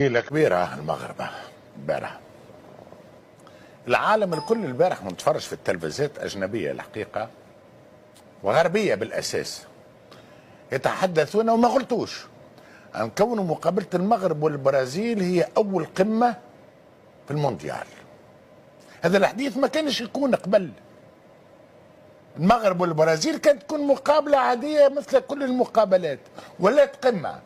ليلة كبيرة المغرب امبارح. العالم الكل البارح متفرج في التلفزيات أجنبية الحقيقة وغربية بالأساس، يتحدثون وما غلطوش عن كون مقابلة المغرب والبرازيل هي أول قمة في المونديال. هذا الحديث ما كانش يكون قبل. المغرب والبرازيل كانت تكون مقابلة عادية مثل كل المقابلات، ولات قمة.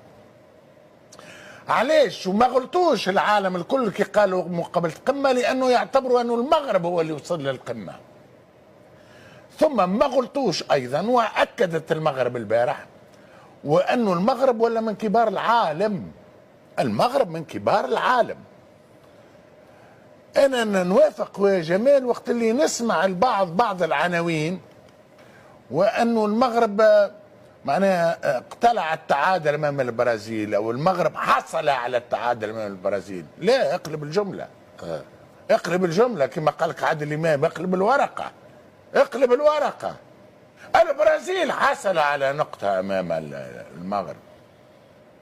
علاش وما غلطوش العالم الكل كي قالوا مقابلة قمة؟ لأنه يعتبروا أنه المغرب هو اللي وصل للقمة. ثم ما غلطوش أيضا وأكدت المغرب البارح وأنه المغرب ولا من كبار العالم. المغرب من كبار العالم. أنا نوافق يا جمال وقت اللي نسمع بعض العناوين وأنه المغرب معناها اقتلع التعادل امام البرازيل او المغرب حصل على التعادل امام البرازيل. لا، اقلب الجمله. اقلب الجمله كما قال لك عادل امام، اقلب الورقه. اقلب الورقه. البرازيل حصل على نقطه امام المغرب.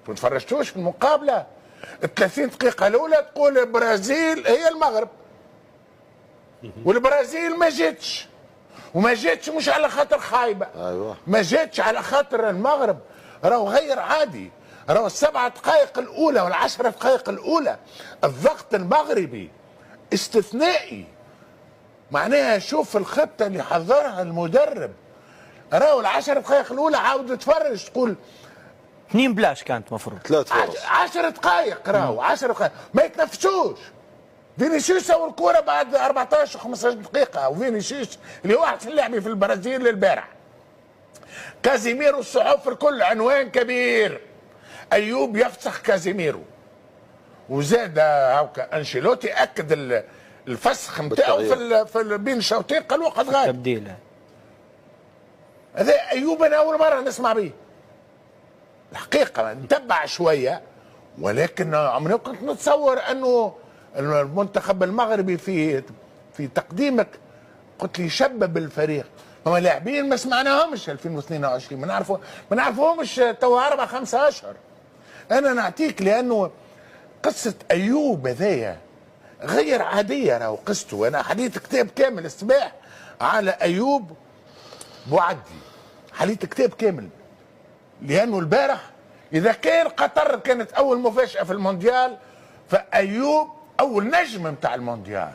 ما تفرجتوش في المقابله؟ ال 30 دقيقه الاولى تقول البرازيل هي المغرب، والبرازيل ما جاتش. وما جاتش مش على خاطر خايبه، ايوه، ما جاتش على خاطر المغرب راهو غير عادي. راهو السبع دقائق الاولى والعشر دقائق الاولى الضغط المغربي استثنائي. معناها شوف الخطه اللي حضرها المدرب. راهو العشر دقائق الاولى عاود تفرج تقول 2 بلاش كانت مفروض 3 فرص 10 دقائق. راهو 10 دقائق ما يتنفسوش. فينيسيوس اول الكوره بعد 14 15 دقيقه، وفينيسيوس اللي هو احسن لاعب في البرازيل البارح. كازيميرو الصحف الكل عنوان كبير، ايوب يفسخ كازيميرو. وزاد هاكا انشيلوتي اكد الفسخ نتاعو في بين الشوطين، قال وقت غالي تبديل. هذا ايوب انا اول مره نسمع به الحقيقه. نتبع شويه ولكن عمري كنت نتصور انه المنتخب المغربي في تقديمك قلت لي شبب الفريق. هما لاعبين ما سمعناهمش 2022، ما نعرفوهمش توا 4 5 اشهر. انا نعطيك لانه قصه ايوب هذايا غير عاديه. راهو قصته انا حليت كتاب كامل الصباح على ايوب بوعدي، حليت كتاب كامل. لانه البارح اذا كان قطر كانت اول مفاجاه في المونديال، فايوب اول نجم نتاع المونديال.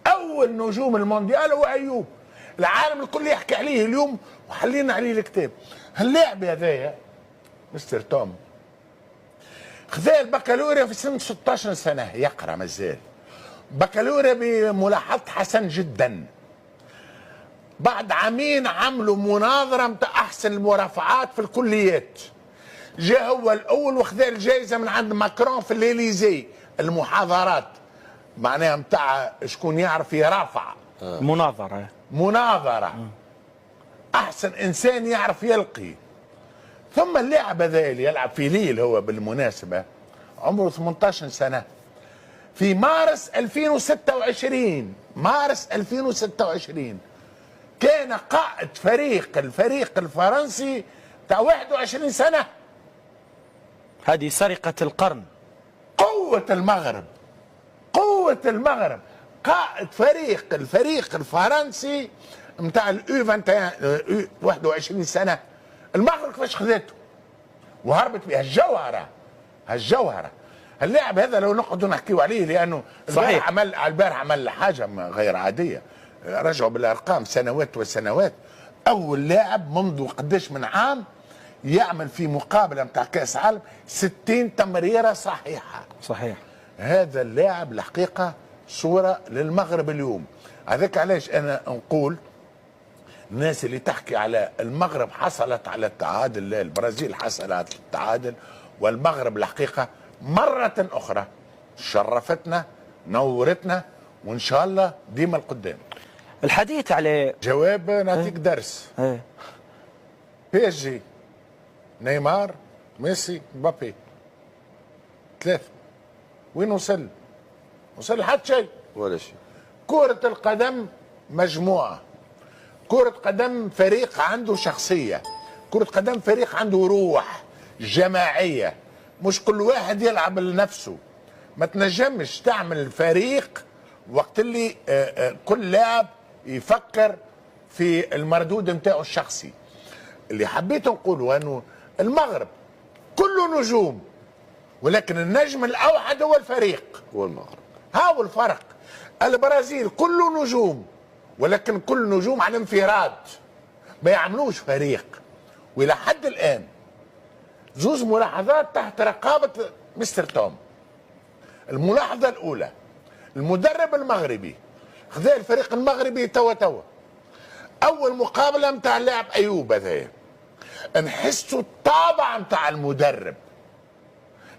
اول نجوم المونديال هو ايوب. العالم الكل يحكي عليه اليوم وحلينا عليه الكتاب. هاللاعب هذايا مستر توم خذا البكالوريا في سن 16 سنه، يقرا مازال بكالوريا بملاحظه حسن جدا. بعد عامين عملوا مناظره نتاع احسن المرافعات في الكليات. جاء هو الاول وخذا الجائزه من عند ماكرون في الإليزي، المحاضرات معناها نتاع شكون يعرف يرافع. مناظره احسن انسان يعرف يلقي. ثم اللاعب هذا اللي يلعب في ليل هو بالمناسبه عمره 18 سنه. في مارس 2026 كان قائد الفريق الفرنسي تاع 21 سنه. هذه سرقة القرن. قوة المغرب قائد الفريق الفرنسي نتاع اليو 21 سنه. المغرب كيفاش خذته وهربت بها الجوهره. اللاعب هذا لو نقعدوا نحكيوا عليه لانه البارح عمل حاجه غير عاديه. رجعوا بالارقام سنوات وسنوات. اول لاعب منذ قداش من عام يعمل في مقابله نتاع كاس عالم 60 تمريره صحيحه. صحيح. هذا اللاعب الحقيقه صوره للمغرب اليوم. هذاك علاش انا نقول الناس اللي تحكي على المغرب حصلت على التعادل، لا، البرازيل حصلت على التعادل. والمغرب الحقيقه مره اخرى شرفتنا نورتنا وان شاء الله ديما القدام. الحديث على جواب نعطيك درس. بي اس جي نيمار ميسي مبابي 3 وين وصل لحد شيء ولا شيء. كرة القدم مجموعة، كرة قدم فريق عنده شخصية، كرة قدم فريق عنده روح جماعية، مش كل واحد يلعب لنفسه. ما تنجمش تعمل فريق وقت اللي كل لاعب يفكر في المردود نتاعو الشخصي. اللي حبيت نقوله انه المغرب كله نجوم، ولكن النجم الاوحد هو الفريق، هو المغرب. ها هو الفرق. البرازيل كله نجوم، ولكن كل نجوم على انفراد، ما يعملوش فريق. والى حد الان زوز ملاحظات تحت رقابه مستر توم. الملاحظه الاولى، المدرب المغربي خذا الفريق المغربي توا اول مقابله نتاع اللاعب ايوب هذايا نحسوا الطابع نتاع المدرب،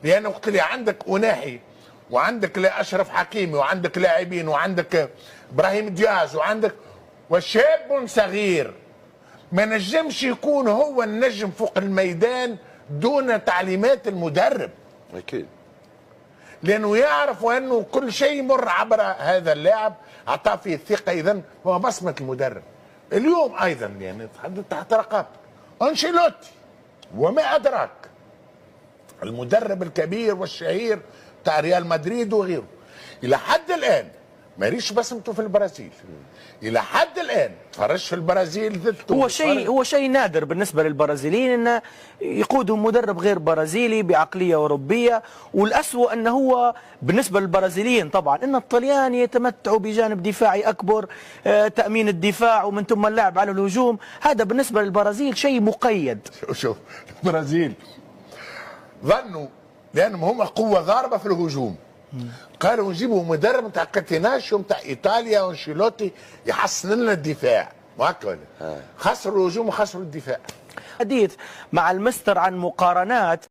لان وقت اللي عندك اناحي وعندك اشرف حكيمي وعندك لاعبين وعندك ابراهيم دياز وعندك وشاب صغير، ما نجمش يكون هو النجم فوق الميدان دون تعليمات المدرب، اكيد، لانه يعرف انه كل شيء يمر عبر هذا اللاعب، اعطاه فيه الثقه. اذا هو بصمه المدرب. اليوم ايضا يعني تحت رقابه انشيلوتي وما ادراك، المدرب الكبير والشهير بتاع ريال مدريد وغيره. الى حد الان ما ريش بصمته في البرازيل، الى حد الان تفرجش في البرازيل ضد تونس. هو شيء نادر بالنسبه للبرازيليين ان يقودهم مدرب غير برازيلي بعقليه اوروبيه، والاسوء انه هو بالنسبه للبرازيليين طبعا ان الطليان يتمتعوا بجانب دفاعي اكبر، تامين الدفاع ومن ثم اللعب على الهجوم، هذا بالنسبه للبرازيل شيء مقيد. شوف البرازيل ظنوا لانهم هم قوه ضاربه في الهجوم، قالوا نجيبوا مدرب نتاع كاتيناشيو نتاع ايطاليا وانشيلوتي يحسن لنا الدفاع، وهكا خسروا الهجوم وخسروا الدفاع. حديث مع المستر عن مقارنات